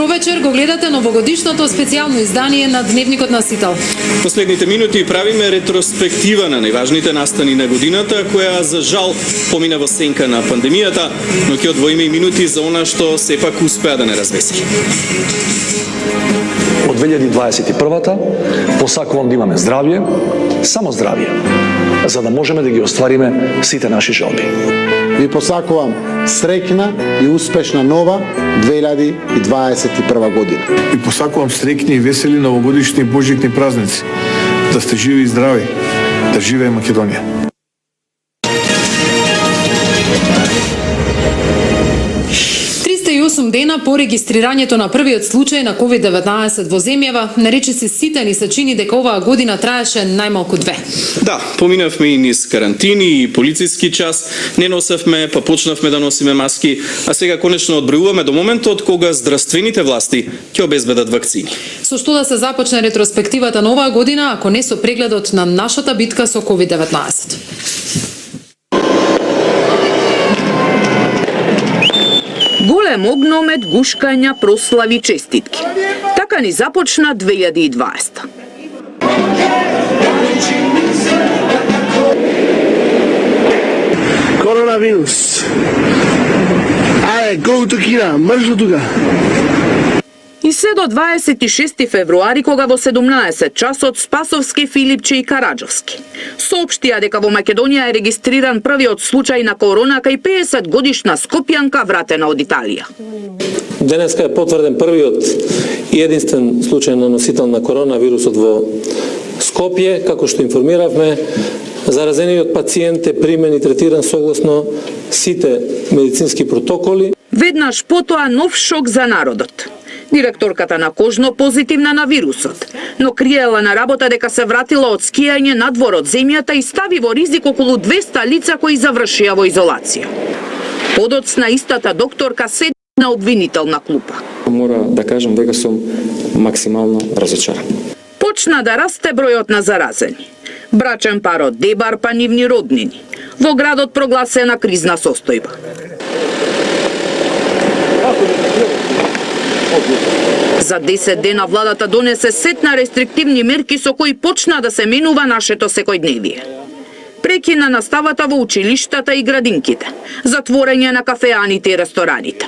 Добро вечер, го гледате новогодишното специјално издание на Дневникот на Сител. Последните минути правиме ретроспектива на најважните настани на годината, која за жал помина во сенка на пандемијата, но ќе одвоиме и минути за она што сепак успеа да не развеси. Од 2021-та посакувам да имаме здравје, само здравје, за да можеме да ги оствариме сите наши желби. Ви посакувам среќна и успешна нова 2021 година. И посакувам среќни и весели новогодишни и божјични празници. Да сте живи и здрави. Да живее Македонија. И 8 дена по регистрирањето на првиот случај на COVID-19 во земјава, наречиси сите ни се чини дека оваа година траеше најмалку 2. Да, поминавме и низ карантини и полициски час, не носевме, па почнавме да носиме маски, а сега конечно одбројуваме до моментот кога здравствените власти ќе обезбедат вакцини. Со што да се започне ретроспективата на оваа година, ако не со прегледот на нашата битка со COVID-19. Голем огномет, гушкања, прослави, честитки. Така ни започна 2020. Коронавирус. Ајде, go to Кина, мржо тука. И се до 26 февруари, кога во 17 часот Спасовски, Филипче и Караџовски соопштија дека во Македонија е регистриран првиот случај на корона кај 50 годишна скопјанка вратена од Италија. Денеска е потврден првиот и единствен случај на носител на коронавирусот во Скопје, како што информиравме. Заразениот пациент е примен и третиран согласно сите медицински протоколи. Веднаш потоа нов шок за народот. Директорката на Кожно позитивна на вирусот, но криела на работа дека се вратила од скијање надвор од земјата и стави во ризик околу 200 лица кои завршија во изолација. Подоцна истата докторка седна на обвинителна клупа. Мора да кажам дека сум максимално разочаран. Почна да расте бројот на заразени. Брачен пар од Дебар па нивни роднини. Во градот прогласена кризна состојба. За 10 дена владата донесе сет на рестриктивни мерки со кои почна да се менува нашето секојдневие. Прекина наставата во училиштата и градинките, затворање на кафеаните и рестораните.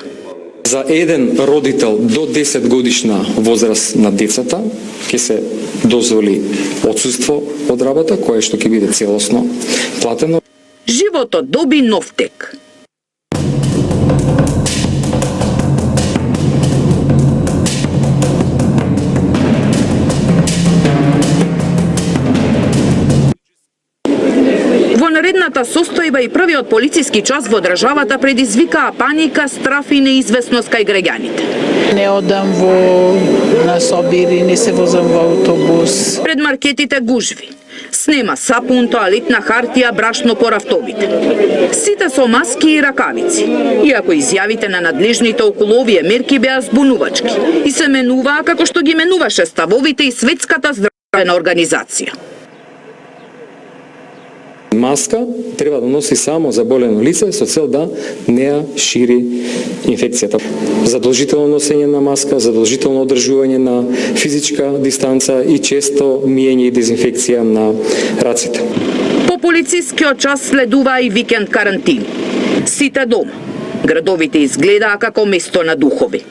За еден родител до 10 годишна возраст на децата ќе се дозволи отсуство од работа, кое што ќе биде целосно платено. Животот доби нов тек. Наредната состојба и првиот полициски час во државата предизвикаа паника, страф и неизвестност кај граѓаните. Не одам на собири, не се возам во автобус. Пред маркетите гужви. Снема сапун, тоалетна хартија, брашно по рафтовите. Сите со маски и ракавици. Иако изјавите на надлежните околу овие мерки беа збунувачки и се менуваа како што ги менуваше ставовите и Светската здравствена организација. Маска треба да носи само заболено лице со цел да не ја шири инфекцијата. Задолжително носење на маска, задолжително одржување на физичка дистанца и често миење и дезинфекција на раците. По полицискиот час следува и викенд карантин. Сите дома. Градовите изгледаа како место на духови.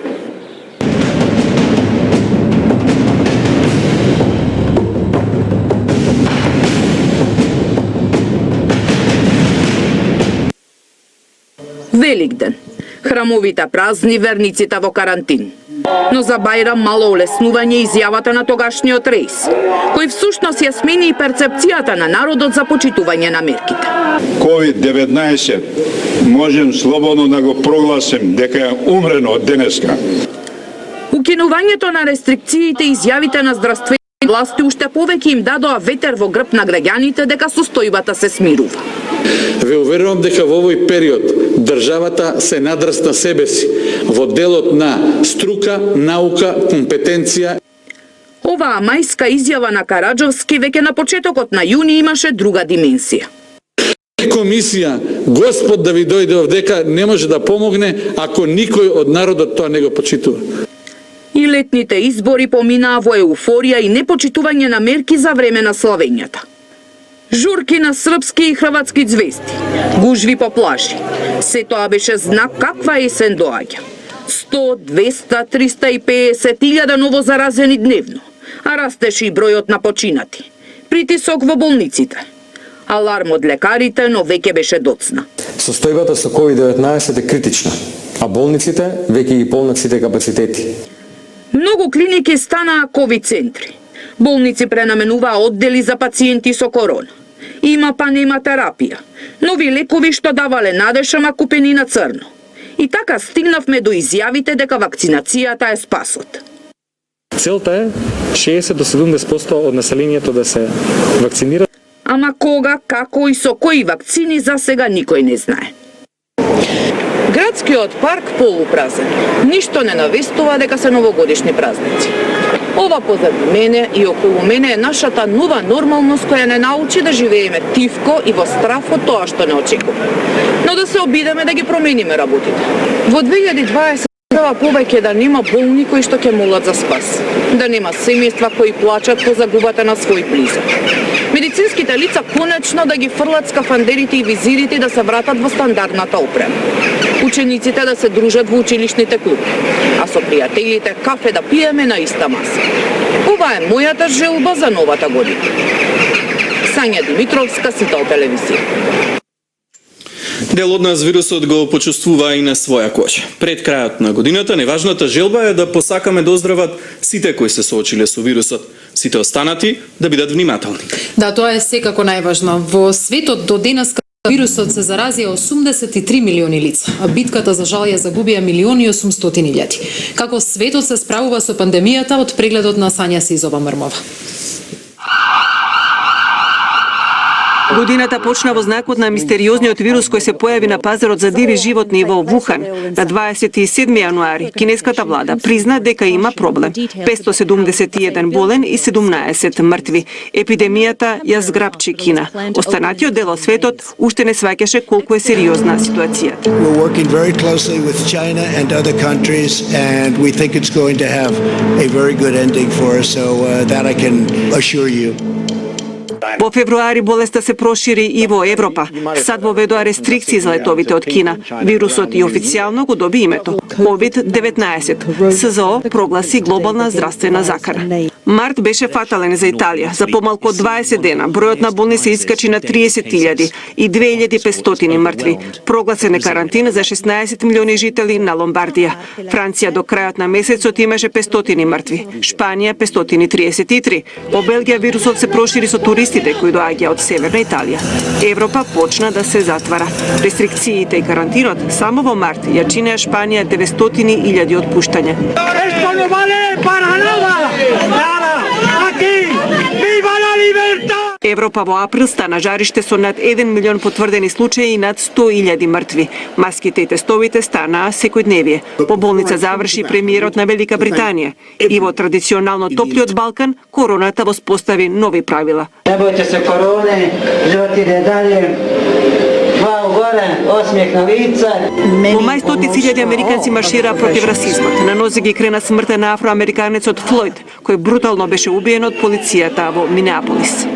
Великден. Храмовите празни, верниците во карантин. Но за Бајрам мало олеснување изјавата на тогашниот рейс, кој всушност ја смени и перцепцијата на народот за почитување на мерките. COVID-19 можем слободно да го прогласим дека е умрено од денеска. Укинувањето на рестрикциите и изјавите на здравствени власти уште повеќе им дадоа ветер во грб на граѓаните дека состојбата се смирува. Ве уверувам дека во овој период државата се надрасна себе си во делот на струка, наука, компетенција. Оваа мајска изјава на Караџовски веќе на почетокот на јуни имаше друга дименсија. Комисија, Господ да ви дојде овдека, не може да помогне ако никој од народот тоа не го почитува. И летните избори поминаа во еуфорија и непочитување на мерки за време на славењата. Журки на српски и хрватски звезди, гужви по плажи. Се тоа беше знак каква есен доаѓа. 100, 200, 350 илјада ново заразени дневно, а растеше и бројот на починати. Притисок во болниците. Аларм од лекарите, но веќе беше доцна. Состојбата со COVID-19 е критична, а болниците веќе ги полнат сите капацитети. Многу клиники станаа ковид центри. Болници пренаменуваа оддели за пациенти со корона. Има па нема терапија. Нови лекови што давале надеж, ама купени на црно. И така стигнавме до изјавите дека вакцинацијата е спасот. Целта е 60 до 70% од населението да се вакцинира. Ама кога, како и со кои вакцини за сега никој не знае. Градскиот парк полупразен. Ништо не навестува дека се новогодишни празници. Ова позади мене и околу мене е нашата нова нормалност која не научи да живееме тивко и во страф од тоа што не очекува. Но да се обидеме да ги промениме работите. Во 2020 треба повеќе да нема болни кои што ќе молат за спас. Да нема семејства кои плачат по загубата на свој близок. Медицинските лица конечно да ги фрлат скафандерите и визирите и да се вратат во стандардната опрема. Учениците да се дружат во училишните клуби, а со пријателите кафе да пиеме на иста маса. Ова е мојата желба за новата година. Сања Димитровска, Сител телевизија. Дел од нас вирусот го почувствува и на своја кожа. Пред крајот на годината, неважната желба е да посакаме да оздрават сите кои се соочиле со вирусот. Сите останати да бидат внимателни. Да, тоа е секако најважно. Во светот до денеска вирусот се заразија 83 милиони лица, а битката за жал ја загубија 1.800.000. Како светот се справува со пандемијата, од прегледот на Сања Сизова Мрмова. Годината почна во знакот на мистериозниот вирус кој се појави на пазарот за диви животни во Вухан. На 27 јануари кинеската влада призна дека има проблем. 571 болен и 17 мртви. Епидемијата ја зграпчи Кина. Останатиот дел од светот уште не сваќаше колку е сериозна ситуацијата. We're working very closely with China and other countries, and we think it's going to have a very good ending for us, so that I can assure you. Во февруари болеста се прошири и во Европа. САД воведоа рестрикции за летовите од Кина. Вирусот и официјално го доби името COVID-19. СЗО прогласи глобална здравствена закана. Март беше фатален за Италија. За помалку од 20 дена бројот на болни се искачи на 30.000 и 2.500 мртви. Прогласен е карантина за 16 милиони жители на Ломбардија. Франција до крајот на месецот имаше 500 мртви. Шпанија 533. Во Белгија вирусот се прошири со туристите кои доаѓа од Северна Италија. Европа почна да се затвара. Рестрикциите и карантинот само во март ја чинеа Шпанија 900.000 отпуштања. Европа во април стана жариште со над 1 милион потврдени случаи и над 100.000 мртви. Маските и тестовите станаа секојдневие. По болница заврши премиерот на Велика Британија. И во традиционално топлиот Балкан, короната воспостави нови правила. Не бојте се короне, живот иде дале. Во мај стотици илјади американци маршираа против расизмот. На нозе ги крена смртта на афроамериканецот Флојд, кој брутално беше убиен од полицијата во Минеаполис.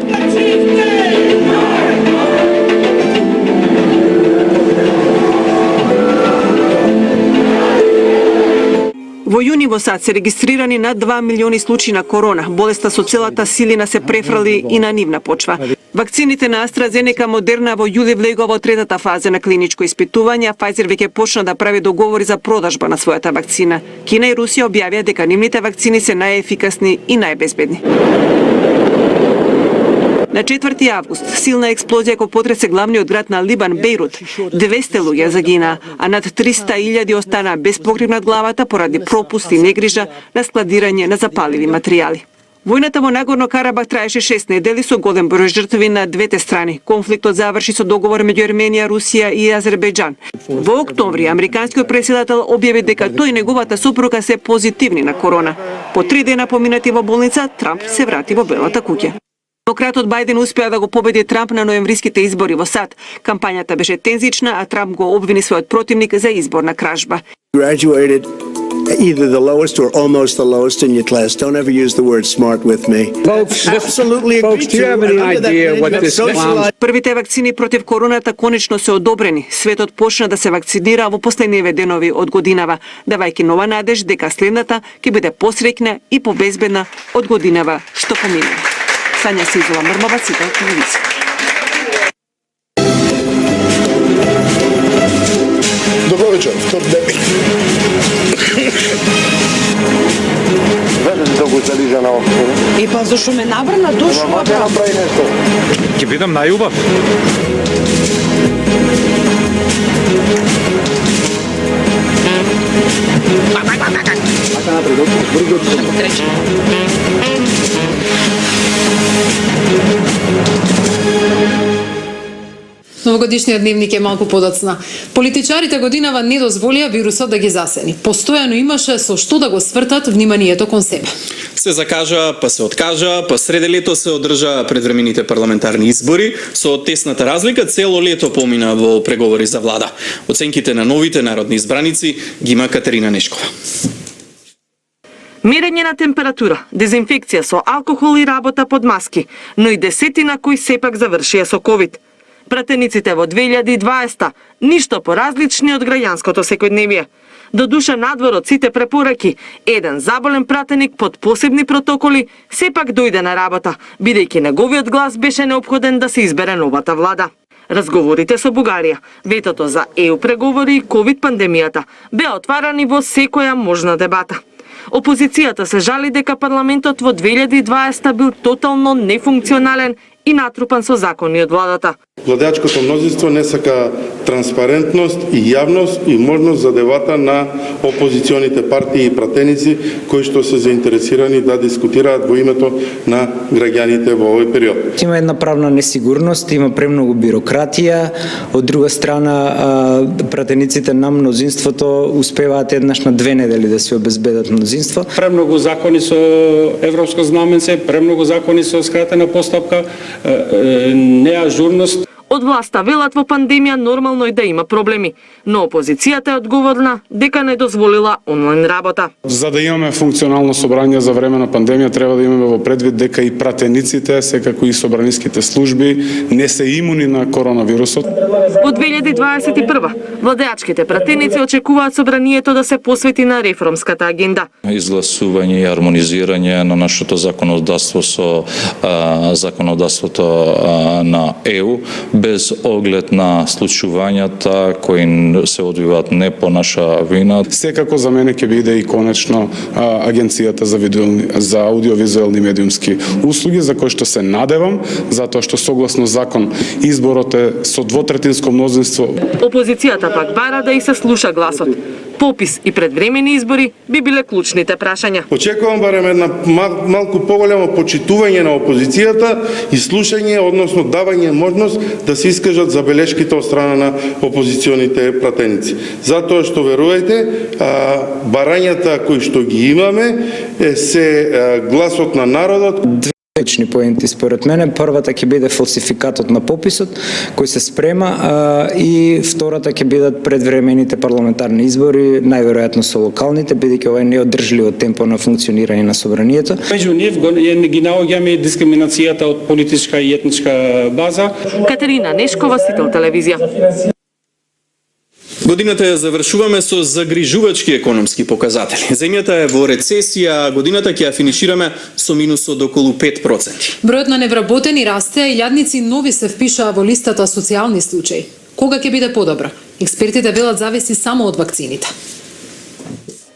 Во јуни во САД се регистрирани над 2 милиони случаи на корона. Болеста со целата силина се префрли и на нивна почва. Вакцините на AstraZeneca Модерна во јули влегува во третата фаза на клиничко испитување, а Pfizer веќе почна да прави договори за продажба на својата вакцина. Кина и Русија објавија дека нивните вакцини се најефикасни и најбезбедни. На 4 август силна експлозија кој потресе главниот град на Либан, Бејрут. 200 луѓе загинаа, а над 300.000 останаа без покрив над главата поради пропуст и негрижа на складирање на запаливи материјали. Војната во Нагорно Карабах траеше 6 недели со голем број жртви на двете страни. Конфликтот заврши со договор меѓу Ерменија, Русија и Азербејџан. Во октомври американскиот претседател објави дека тој и неговата сопруга се позитивни на корона. По 3 дена поминати во болница, Трамп се врати во Белата куќа. Демократот Бајден успеа да го победи Трамп на ноемвриските избори во САД. Кампањата беше тензична, а Трамп го обвини својот противник за изборна кражба. Graduated either the lowest or almost the lowest in your class. Don't ever use the word smart with me. Absolutely agree. do you have any idea what this Првите вакцини против короната конечно се одобрени. Светот почна да се вакцинира во последниве денови од годинава, давајќи нова надеж дека следната ќе биде посреќна и побезбедна од годинава што помина. Сања Сизова Мрмова, Сител телевизија. Добро вечер, топ дебик. Веде да го залижа на општина. И па зашо ме набрна дошла? Ама да направи нешто. Ќе бидам најубав. Новогодишниот дневник е малку подоцна. Политичарите годинава не дозволија вирусот да ги засени. Постојано имаше со што да го свртат вниманието кон себе. Се закажа, па се откажа, па среде лето се одржа предвремените парламентарни избори, со тесната разлика цело лето помина во преговори за влада. Оценките на новите народни избраници ги има Катерина Нешкова. Мерење на температура, дезинфекција со алкохол и работа под маски, но и десетина кои сепак завршија со ковид. Пратениците во 2020 ништо поразлични од граѓанското секојдневие. До душа надвор од сите препораки, еден заболен пратеник под посебни протоколи сепак дојде на работа, бидејќи неговиот глас беше неопходен да се избере новата влада. Разговорите со Бугарија, ветото за ЕУ преговори и ковид пандемијата беа отварани во секоја можна дебата. Опозицијата се жали дека парламентот во 2020 бил тотално нефункционален и натрупан со закони од владата. Владеачкото мнозинство не сака транспарентност и јавност и можност за дебата на опозиционите партии и пратеници кои што се заинтересирани да дискутираат во името на граѓаните во овој период. Има една правна несигурност, има премногу бирократија, од друга страна пратениците на мнозинството успеваат еднаш на 2 недели да се обезбедат мнозинство. Премногу закони со европско знаменце, премногу закони со скратена постапка, неажурност. Од власта велат во пандемија нормално е да има проблеми, но опозицијата е одговорна дека не дозволила онлайн работа. За да имаме функционално собрање за време на пандемија треба да имаме во предвид дека и пратениците, секако и собраниските служби не се имуни на коронавирусот. Во 2021 владеачките пратеници очекуваат собранието да се посвети на реформската агенда. Изгласување и армонизирање на нашето законодавство со законодавството на ЕУ без оглед на случувањата кои се одвиваат не по наша вина. Секако за мене ќе биде и конечно агенцијата за аудиовизуелни медиумски услуги за кој што се надевам, затоа што согласно закон изборот е со двотретинско мнозинство. Опозицијата пак бара да и се слуша гласот. Попис и предвремени избори би биле клучните прашања. Очекувам барем една малку поголемо почитување на опозицијата и слушање, односно давање можност да се искажат забелешките од страна на опозиционите пратеници. Затоа што верувајте, барањата кои што ги имаме се гласот на народот. Точни поенти според мене. Првата ќе биде фалсификатот на пописот кој се спрема и втората ќе бидат предвремените парламентарни избори, најверојатно со локалните, бидејќи ова е неодржливо темпо на функционирање на собранието. Меѓу нив ги наоѓаме дискриминацијата од политичка и етничка база. Катерина Нешкова, Сител телевизија. Годината ја завршуваме со загрижувачки економски показатели. Земјата е во рецесија, а годината ќе ја финишираме со минус од околу 5%. Бројот на невработени расте, а илјадници нови се впишаа во листата социјални случаи. Кога ќе биде подобро? Експертите велат зависи само од вакцините.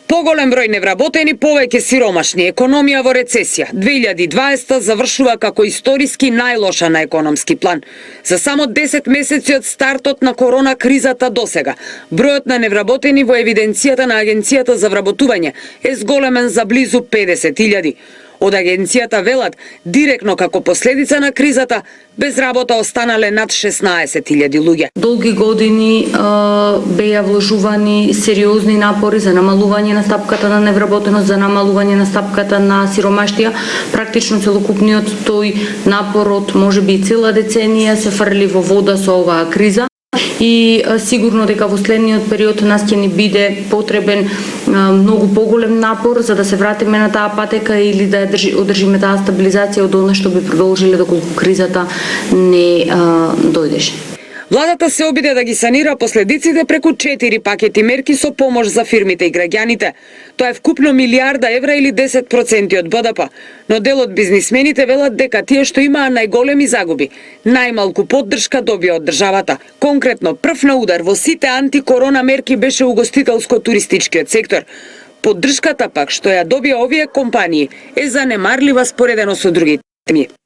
Поголем број невработени, повеќе сиромашни, економија во рецесија. 2020 завршува како историски најлоша на економски план. За само 10 месеци од стартот на корона кризата досега, бројот на невработени во евиденцијата на Агенцијата за вработување е зголемен за близу 50.000. Од агенцијата велат, директно како последица на кризата, без работа останале над 16.000 луѓе. Долги години беа вложувани сериозни напори за намалување на стапката на невработеност, за намалување на стапката на сиромаштија. Практично целокупниот тој напорот, можеби и цела деценија, се фрли во вода со оваа криза. и сигурно дека во следниот период нас ќе ни биде потребен многу поголем напор за да се вратиме на таа патека или да ја одржиме таа стабилизација од она што би продолжиле доколку кризата не дојдеше. Владата се обиде да ги санира последиците преку 4 пакети мерки со помош за фирмите и граѓаните. Тоа е вкупно милиарда евра или 10% од БДП, но дел од бизнисмените велат дека тие што имаа најголеми загуби, најмалку поддршка добија од државата. Конкретно, прв на удар во сите антикорона мерки беше угостителско-туристичкиот сектор. Поддршката пак што ја добија овие компании е занемарлива споредено со другите.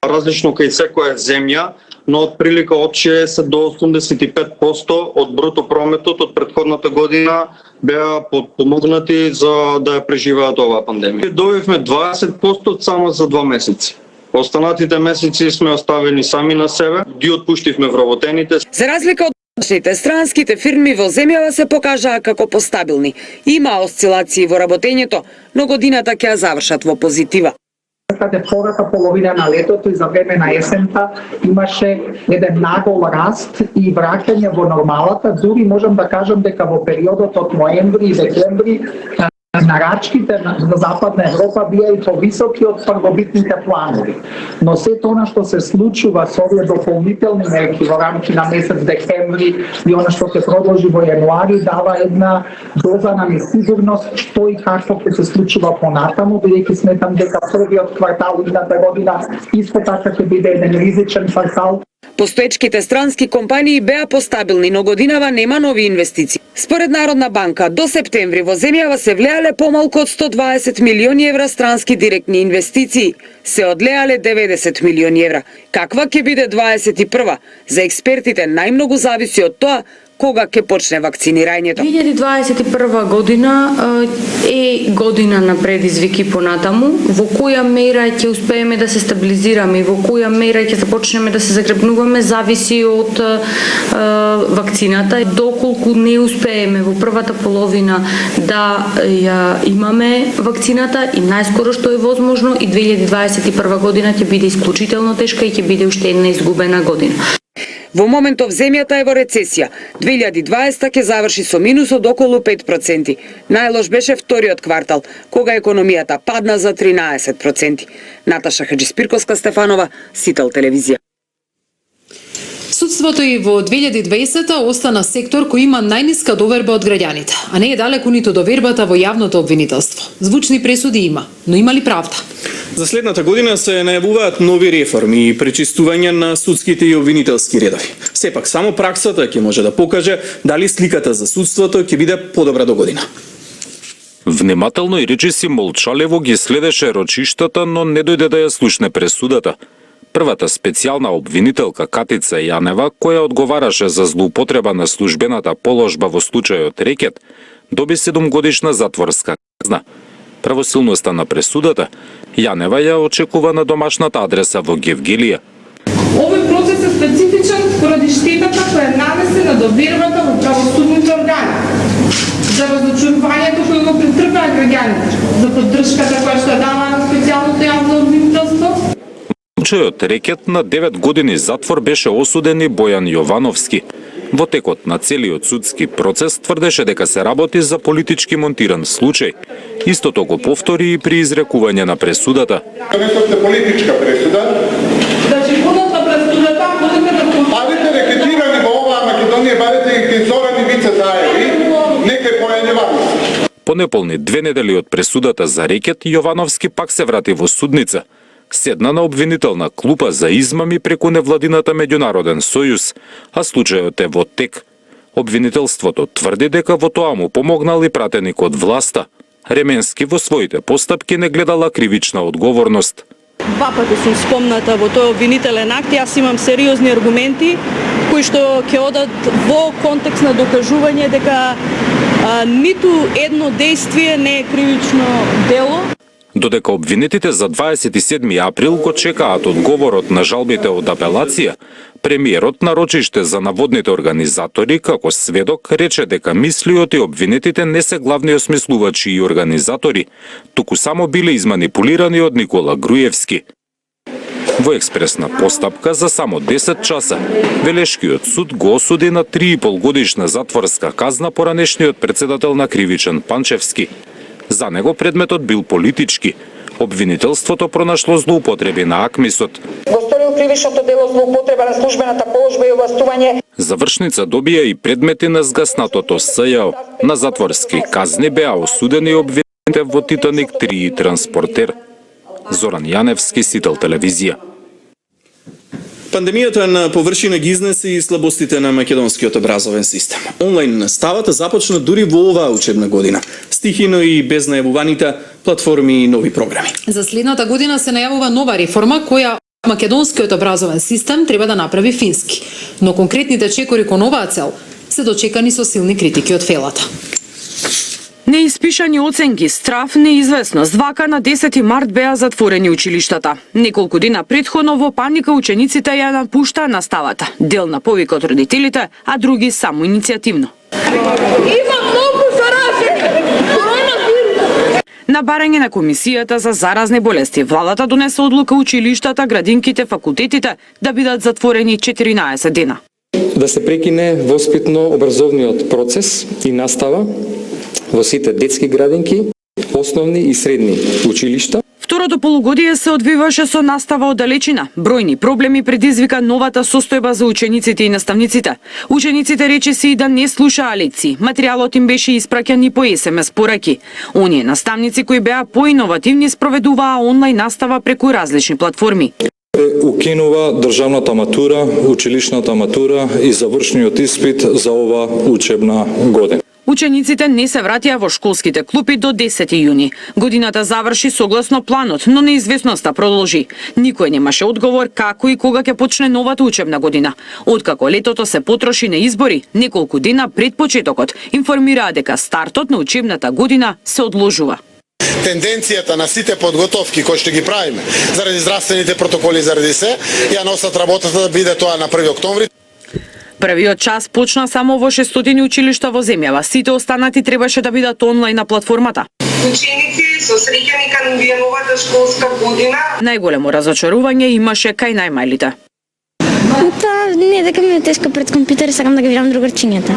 Различно кај секоја земја, но од прилика од 60 до 85% од бруто прометот од претходната година беа помогнати за да ја преживеат оваа пандемија. Добивме 20% само за 2 месеци. Останатите месеци сме оставени сами на себе, ги отпуштивме вработените. За разлика од странските фирми во земјава се покажаа како постабилни. Има осцилации во работењето, но годината ќе ја завршат во позитива. Втората половина на летото и за време на есента имаше еден нагол раст и враќање во нормалата. Дури можам да кажам дека во периодот од ноември и декември нарачките на Западна Европа бија и повисоки од првобитните планови. Но се тоа што се случува со овие дополнителни мерки во рамки на месец декември и она што се продолжи во јануари дава една доза на несигурност што и како ќе се случува понатаму, бидејќи сметам дека првиот квартал идната година исто така ќе биде еден ризичен квартал. Постоечките странски компании беа постабилни, но годинава нема нови инвестиции. Според Народна банка, до септември во земјава се влеале помалку од 120 милиони евра странски директни инвестиции. Се одлеале 90 милиони евра. Каква ќе биде 21-ва? За експертите најмногу зависи од тоа кога ќе почне вакцинирањето. 2021 година е година на предизвики понатаму, во која мера ќе успееме да се стабилизираме и во која мера ќе започнеме да се загребнуваме зависи од вакцината. Доколку не успееме во првата половина да ја имаме вакцината и најскоро што е возможно и 2021 година ќе биде исклучително тешка и ќе биде уште една изгубена година. Во моментов земјата е во рецесија. 2020 ќе заврши со минус од околу 5%. Најлош беше вториот квартал, кога економијата падна за 13%. Наташа Хаджиспирковска-Стефанова, Сител телевизија. Судството и во 2020 остана сектор кој има најниска доверба од граѓаните, а не е далеку ниту довербата во јавното обвинителство. Звучни пресуди има, но има ли правда? За следната година се најавуваат нови реформи и пречистување на судските и обвинителски редови. Сепак, само праксата ќе може да покаже дали сликата за судството ќе биде подобра до година. Внимателно и речиси молчаливо ги следеше рочиштата, но не дојде да ја слушне пресудата. Првата специјална обвинителка Катица Јанева, која одговараше за злоупотреба на службената положба во случајот Рекет, доби 7-годишна затворска казна. Правосилноста на пресудата Јанева ја очекува на домашната адреса во Гевгелија. Овој процес е специфичен поради штетата која е нанесена довербата во правосудните органи, за разочарувањето кој го претрпеа граѓаните, за поддршката која што дава на специјалното јавно обвинителство. Случајот Рекет на 9 години затвор беше осуден и Бојан Јовановски. Во текот на целиот судски процес тврдеше дека се работи за политички монтиран случај. Истото го повтори и при изрекување на пресудата. Донесовте политичка пресуда. Значи, податна пресудата, будете да Бъдете рекетирани во оваа Македонија, бъдете и зорани вице заеви, некај појањевани. По неполни 2 недели од пресудата за Рекет, Јовановски пак се врати во судница. Седна на обвинителна клупа за измами преку невладината Меѓународен сојуз, а случајот е во тек. Обвинителството тврди дека во тоа му помогнал и пратеник од власта. Ременски во своите постапки не гледала кривична одговорност. Два пати сум спомната во тој обвинителен акт, јас имам сериозни аргументи кои што ќе одат во контекст на докажување дека ниту едно действие не е кривично дело. Додека обвинетите за 27 април го чекаат одговорот на жалбите од апелација, премиерот на рочиште за наводните организатори како сведок рече дека мислиот и обвинетите не се главни осмислувачи и организатори, туку само биле изманипулирани од Никола Груевски. Во експресна постапка за само 10 часа, Велешкиот суд го осуди на 3,5 годишна затворска казна поранешниот председател на Кривичен Панчевски. За него предметот бил политички. Обвинителството пронашло злоупотреби на АКМИСот. Го сторил кривичното дело злоупотреба на службената положба и овластување. Завршница добија и предмети на згаснатото СЈО. На затворски казни беа осудени обвинените во Титаник 3 и Транспортер. Зоран Јаневски, Сител телевизија. Пандемијата на површина ги изнесе и слабостите на македонскиот образовен систем. Онлайн наставата започна дури во оваа учебна година, стихино и без најавуваните платформи и нови програми. За следната година се најавува нова реформа која македонскиот образовен систем треба да направи фински. Но конкретните чекори кон оваа цел се дочекани со силни критики од фелата. Неиспишани оценки, страф, неизвестност. Вака на 10 март беа затворени училиштата. Неколку дена предходно во паника учениците ја напуштаа наставата. Дел на повик од родителите, а други само иницијативно. Има многу заразени! На барање на Комисијата за заразни болести, владата донесе одлука училиштата, градинките, факултетите да бидат затворени 14 дена. Да се прекине воспитно-образовниот процес и настава во сите детски градинки, основни и средни училишта. Второто полугодие се одвиваше со настава од далечина. Бројни проблеми предизвика новата состојба за учениците и наставниците. Учениците речиси и да не слушаа лекции. Материјалот им беше испраќан и по СМС пораки. Оние наставници кои беа поиновативни спроведуваа онлайн настава преку различни платформи. Укинува државната матура, училишната матура и завршниот испит за ова учебна година. Учениците не се вратија во школските клупи до 10 јуни. Годината заврши согласно планот, но неизвестноста продолжи. Никој немаше одговор како и кога ќе почне новата учебна година. Откако летото се потроши на избори, неколку дена пред почетокот информираа дека стартот на учебната година се одложува. Тенденцијата на сите подготовки кои што ги правиме, заради здравствените протоколи, заради се, ја носат работата да биде тоа на 1 октомври. Првиот час почна само во 600 училишта во земјава. Сите останати требаше да бидат онлайн на платформата. Ученици со среќани кон новата школска година. Најголемо разочарување имаше кај најмалите. Не, дека ми е тешко пред компјутер и сакам да ги видам другарчињата.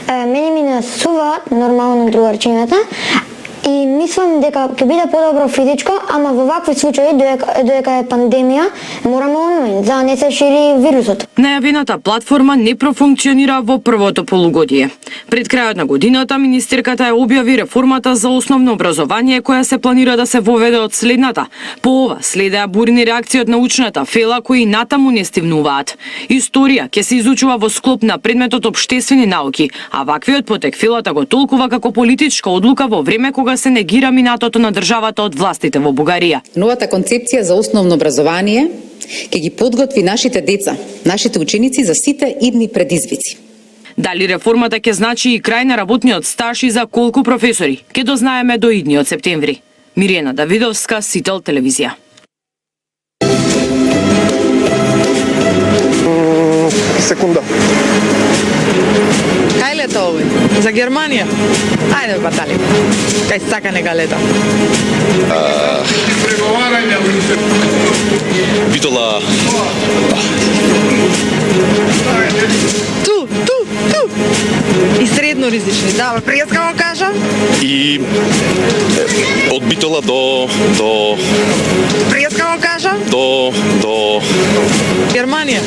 Мене ми насува нормално другарчињата и мислам дека ќе биде подобро физичко, ама во вакви случаи додека е пандемија, мораме онлайн за да не се шири вирусот. Најавената платформа не профункционира во првото полугодие. Пред крајот на годината министерката ја објави реформата за основно образование која се планира да се воведе од следната. По ова следеа бурни реакции од научната фела кои натаму не стивнуваат. Историја ќе се изучува во склоп на предметот општествени науки, а ваквиот потек фелата го толкува како политичка одлука во време кога се негира минатото на државата од властите во Бугарија. Новата концепција за основно образование ќе ги подготви нашите деца, нашите ученици за сите идни предизвици. Дали реформата ќе значи и крај на работниот стаж и за колку професори, ќе дознаеме до идниот септември. Мирена Давидовска, Сител телевизија. Секунда. Кај лета овој? За Германија? Ајде, батали. Кај сака нека лета. Битола... Ту! И средно ризични, да, пријаска го кажам. И од Битола до... Пријаска го кажам. До... Германија.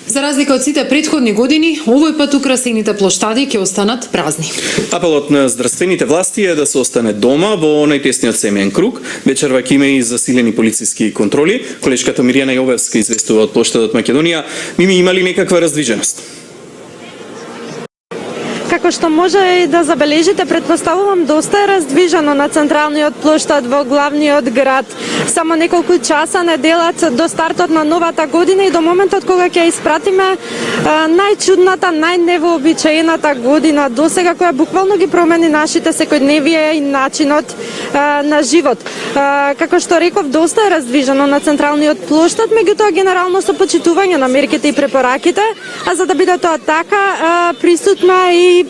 За разлика од сите претходни години, овој пат украсените плоштади ќе останат празни. Апелот на здравствените власти е да се остане дома во најтесниот семеен круг. Вечерва ќе има и засилени полициски контроли. Колешката Мирјана Јовевска известува од плоштадот Македонија. Мими, има ли некаква раздвиженост? Како што може и да забележите, претпоставувам доста е раздвижено на централниот плоштад во главниот град. Само неколку часа не делат до стартот на новата година и до моментот кога ќе испратиме најчудната, најневообичаената година досега која буквално ги промени нашите секојдневие и начинот на живот. Како што реков, доста е раздвижено на централниот плоштад, меѓутоа генерално со почитување на мерките и препораките, а за да биде тоа така, присутна и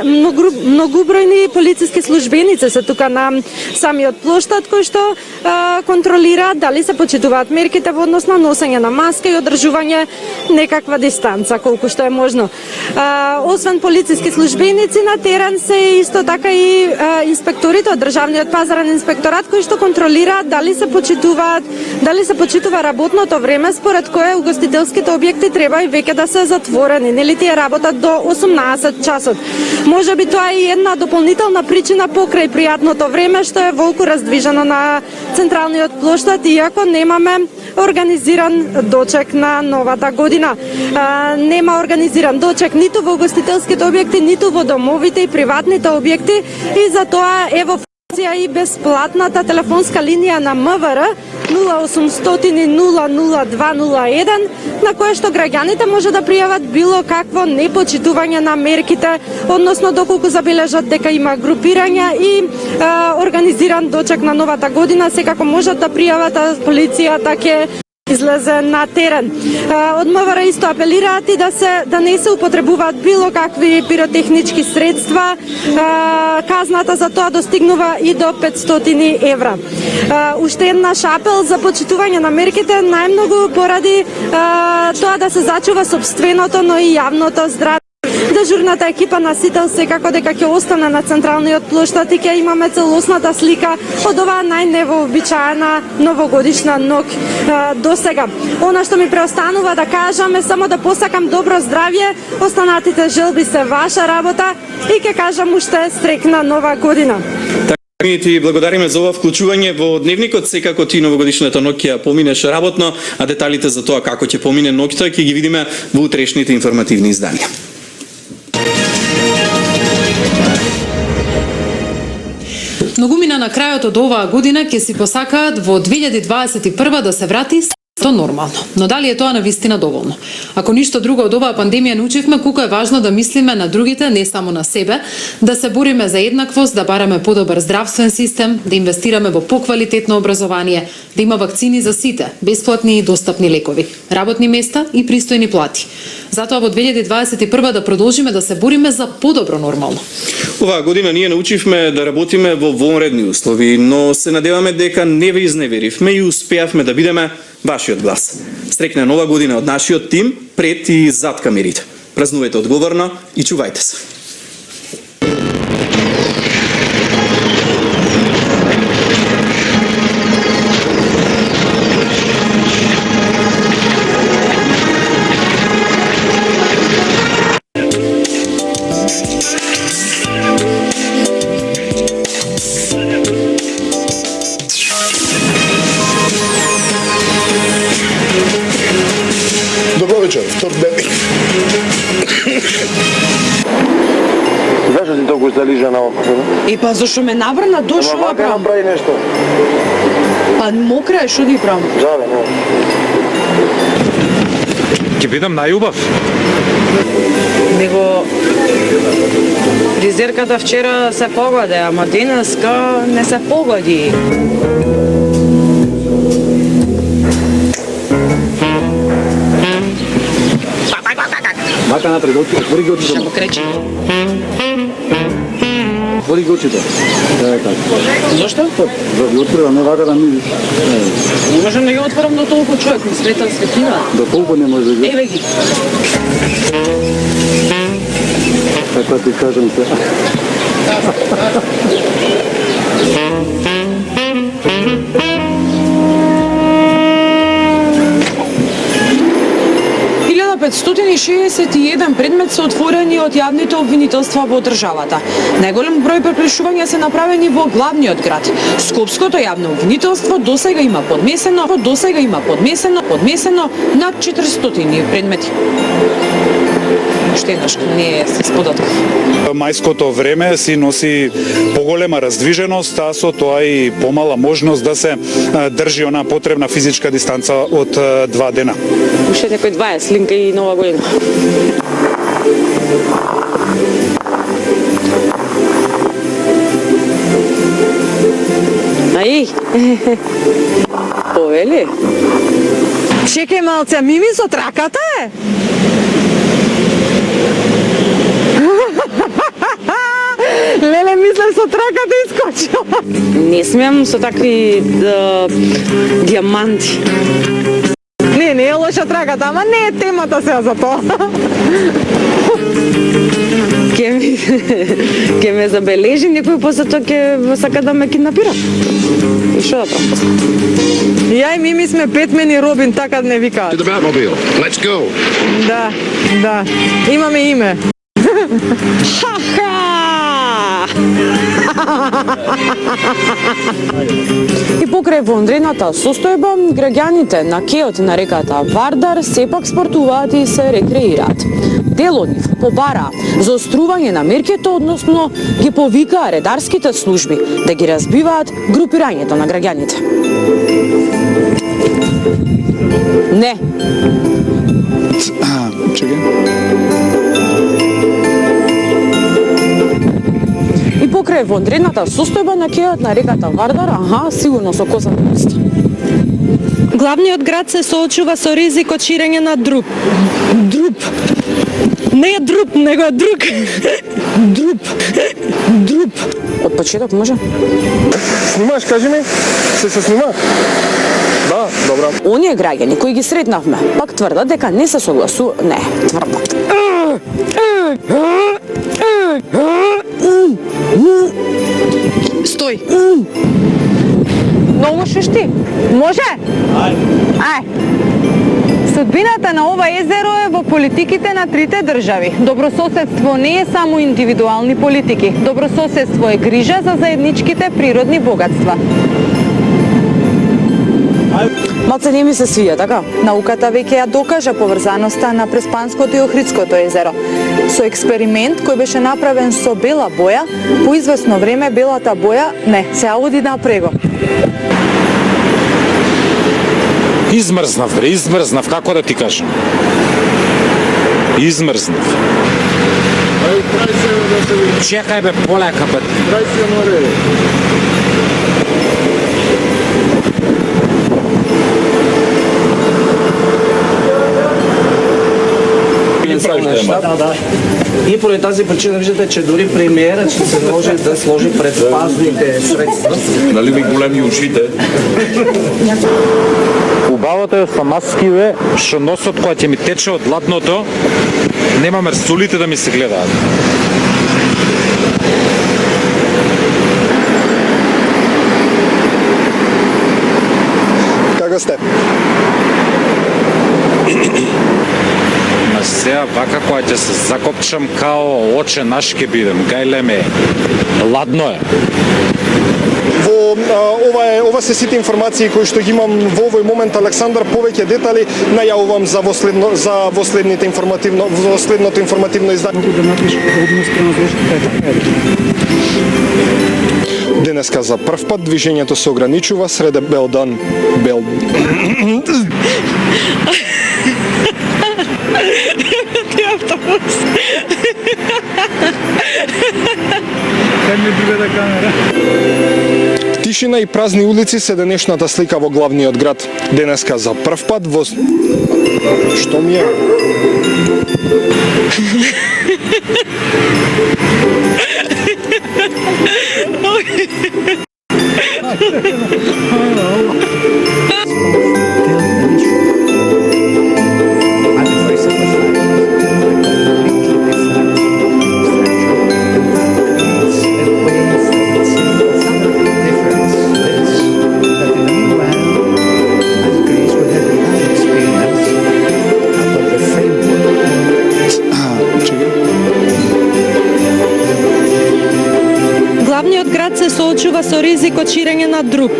многобројни полициски службеници се тука на самиот плоштад кои што контролираат дали се почитуваат мерките во однос на носење на маска и одржување некаква дистанца колку што е можно. Освен полициски службеници на терен се исто така и инспекторите од Државниот пазарен инспекторат кои што контролираат дали се почитува работното време според кое угостителските објекти треба и веќе да се затворени, нели тие работат до 18 часот. Може би тоа е една дополнителна причина покрај пријатното време што е волку раздвижено на централниот плоштад, иако немаме организиран дочек на новата година. Нема организиран дочек ниту во угостителските објекти, ниту во домовите и приватните објекти и затоа е во функција и бесплатната телефонска линија на МВР 0800-00201 на која што граѓаните може да пријават било какво непочитување на мерките, односно доколку забележат дека има групирања и организиран дочек на новата година, секако можат да пријават, а полицијата ќе излезе на терен. Од МВР исто апелираат и да не се употребуваат било какви пиротехнички средства. Казната за тоа достигнува и до 500 евра. Уште една шапел за почитување на мерките, најмногу поради тоа да се зачува сопственото, но и јавното здравје. Дежурната екипа на Сител секако дека ќе остане на централниот плоштад и ќе имаме целосната слика од оваа најневообичаена новогодишна ноќ до сега. Она што ми преостанува да кажам е само да посакам добро здравје, останатите желби се ваша работа и ќе кажам уште среќна нова година. Ние ти благодариме за ова вклучување во дневникот. Секако ти новогодишната ноќ ќе поминеш работно, а деталите за тоа како ќе помине ноќта ќе ги видиме во утрешните информативни изданија. Многумина на крајот од оваа година ќе си посакаат во 2021 да се врати то нормално. Но дали е тоа навистина доволно? Ако ништо друго од оваа пандемија научивме колку е важно да мислиме на другите, не само на себе, да се бориме за еднаквост, да бараме подобар здравствен систем, да инвестираме во поквалитетно образование, да има вакцини за сите, бесплатни и достапни лекови, работни места и пристојни плати. Затоа во 2021 да продолжиме да се бориме за подобро нормално. Оваа година ние научивме да работиме во вонредни услови, но се надеваме дека не ве изневеривме и успеавме да бидеме вашиот глас. Среќна нова година од нашиот тим пред и зад камерите. Празнувајте одговорно и чувајте се. Добро вечер, втор дневник. Зашто си толку залижа на око? Па зашто ме набрна дошла Ама вака направи нешто. Па мокра е, шо да правам? Жале, не. Ќе бидам најубав. Него фризерката вчера се погоди, ама денеска не се погоди. Мака напред, отвори ги очите. Ще му кречи. Отвори ги очите. Зошто? Да ги отвора, не вака да ми... Не можем да ги отворам до толку човек, ми светла светлина. До толку не може да ги... Еве ги. Така ти кажам се. Илјада 561 предмет се отворени од јавните обвинителства во државата. Најголем број препишувања се направени во главниот град. Скопското јавно обвинителство досега има подмесено над 400 предмети. Уште еднаш не е с податок. Мајското време си носи поголема раздвиженост, а со тоа и помала можност да се држи она потребна физичка дистанца од 2 дена. Уште некој 20 линка и нова година. Ај. Повели? Чекај малце, Мими со траката е? Леле, мислам со траката искочила. Не смеам со такви диаманти. Не е лоша траката, ама не е темата сега за тоа. Ке ме забележи некој, после тоа ке сака да ме киднапира. И шо да правам после? Ја и Мими сме Бетмен и Робин, така не викаат. To the Batmobile. Let's go. Да, имаме име. Ха-ха! И покрај вонредната состојба, граѓаните на кеот на реката Вардар сепак спортуваат и се рекреираат. Дел од нив побараа заострување на мерките, односно ги повикаа редарските служби да ги разбиваат групирањето на граѓаните. Не. Чекај. И покрај вонредната состојба на кеот на реката Вардар, сигурно со козата уста. Главниот град се соочува со ризик од ширење на друп. Не е друп, него е друг. Друп. Од почеток може? Снимаш, кажи ми? Се снима? Да, добра. Оние граѓани кои ги сретнавме, пак тврдат дека не се Не, тврдат. Стој. Многу шешти. Може? Ај. Судбината на ова езеро е во политиките на трите држави. Добрососедство не е само индивидуални политики. Добрососедство е грижа за заедничките природни богатства. Малце не ми се свија, така? Науката веќе ја докажа поврзаноста на Преспанското и Охридското езеро. Со експеримент кој беше направен со бела боја, по известно време белата боја се оди напрего. Измрзнав, како да ти кажам? Измрзнав. Чекај бе, полека бе. И поради тази причина виждате, че дори премиерът ще се може да сложи предпазните средства. Нали ми големи ушите? Убавото е со маски е, што носот која ќе ми тече од ладното, нема мерсулите да ми се гледаат. Како сте? Сега вака која ќе се закопчам као оче наш ке бидем, гајлеме, ладно е. Ова се сите информации кои што ги имам во овој момент, Александар. Повеќе детали најавувам за последното информативно издание. Денеска за прв пат движењето се ограничува среде Белдан. Ти автобус. Тишина и празни улици се денешната слика во главниот град. Денеска за прв пат во... Што ми е? Главниот град се соочува со ризик од ширење на друп.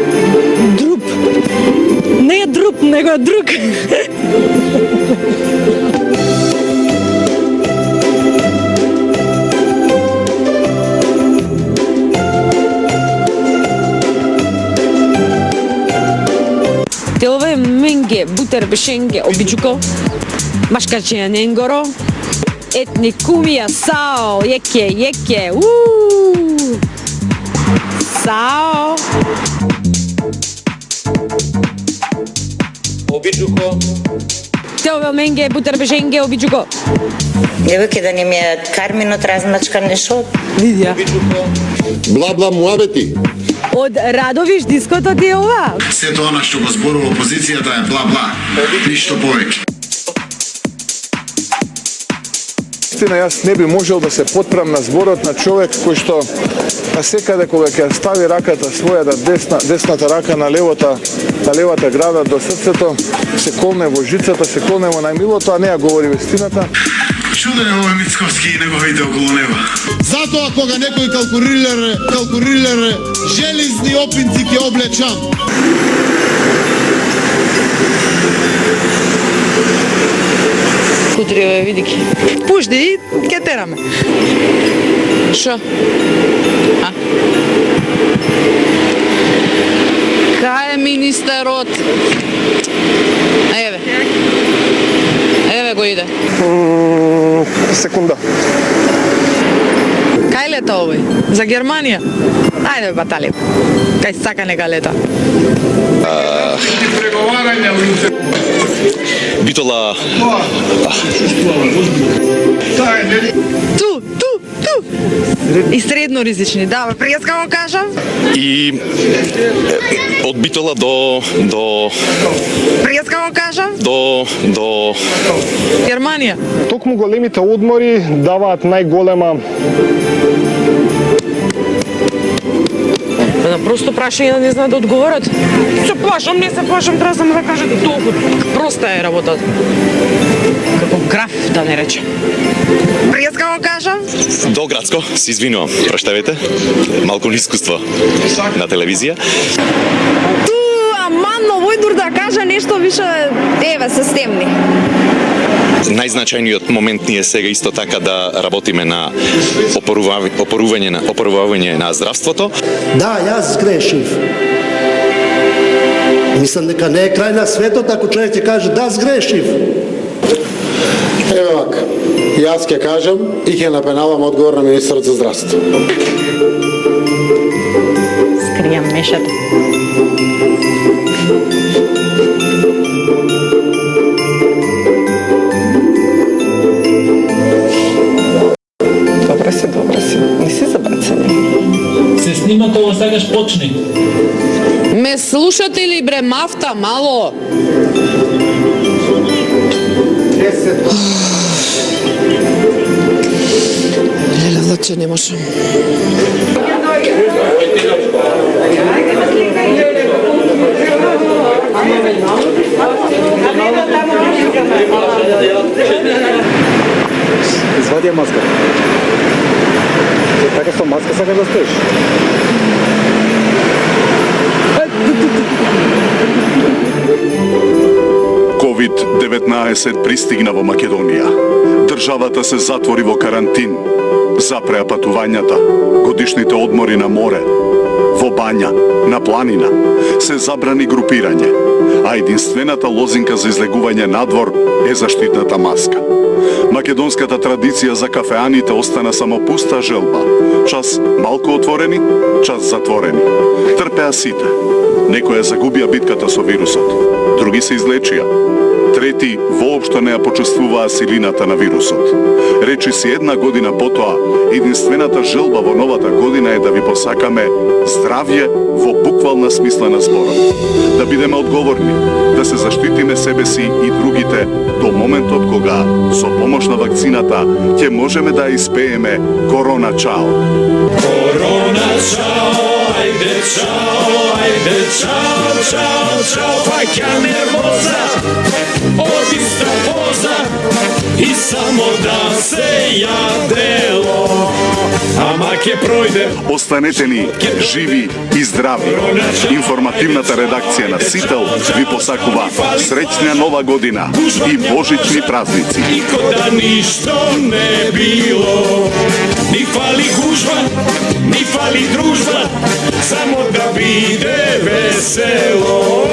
Не е друп, него е друг. Телове менге, бутер бешенге, обиджуко, машкачеја ненгоро, етни кумија, сао, јеке, Сао. Обиджуко, Теовелменге, бутербеженге, обичуго. Еве ке да не ми е карминот размачка нешто. Лидија. Бла-бла муабети. Од Радовиш диското ти е ова? Сето она што го зборува опозицијата е бла-бла. Ништо повеќе. Истина, јас не би можел да се потпрам на зборот на човек кој што секаде кога ќе стави раката својата десната рака на левата града до срцето, се колне во жицата, се колне во најмилото, а не ја говори вистината. Чуден е овој Мицковски и неговите околу него. Затоа кога некој калкулирале железни опинци ќе облечам. Кутриеве, види ги. Пушди и ке тераме. Шо? А? Кај е министерот? Еве. Еве го иде. Секунда. Кај лета овој? За Германија? Ајде, батали. Кај сака нека лета. Битола... Ту! И средно ризични, да, пријаска го кажам. И од Битола до... Пријаска го кажам. До... Германија. Токму големите одмори даваат најголема Просто прашање не знаат да одговорат. Се плашам, не се плашам, треба само да кажете толку. Проста е работата. Како граф, да не рече. Пријаска го кажам. До Градско, се извинувам, проштавете. Малку искуство на телевизија. Ту, аман, овој да каже нешто више, еве, се стемни. Најзначајниот момент ни е сега исто така да работиме на опорување на здравството. Да, јас сгрешив. Мислам дека не е крај на светот ако човек ќе каже да сгрешив. Еве вака, јас ќе кажам и ќе напенавам одговор на министерот за здравство. Скријам мешата. Добре си, не си забрцани. Се снима кога сакаш почни. Ме слушате ли бре мафта мало? Леле, влаче не можам. Извади ја маска. Така со маска сакаш да стоиш? COVID-19 пристигна во Македонија. Државата се затвори во карантин. Запреа патувањата, годишните одмори на море, во бања, на планина. Се забрани групирање, а единствената лозинка за излегување надвор е заштитната маска. Македонската традиција за кафеаните остана само пуста желба. Час малку отворени, час затворени. Трпеа сите. Некои загубија битката со вирусот, други се излечија. Трети воопшто не ја почувствуваа силината на вирусот. Речиси една година потоа, единствената желба во новата година е да ви посакаме здравје во буквална смисла на зборот. Да бидеме одговорни, да се заштитиме себе си и другите до моментот кога со помош на вакцината ќе можеме да испееме корона чао. Корона чао, ајде чао, ајде чао, чао, чао, фаќа нервоза, оди стравоза и само да се јадело. Ама ќе пројде. Останете ни живи и здрави. Информативната редакција на Сител ви посакува среќна нова година и божични празници. Ико да ништо не било, ни фали гужва, ни фали дружба, само да биде весело.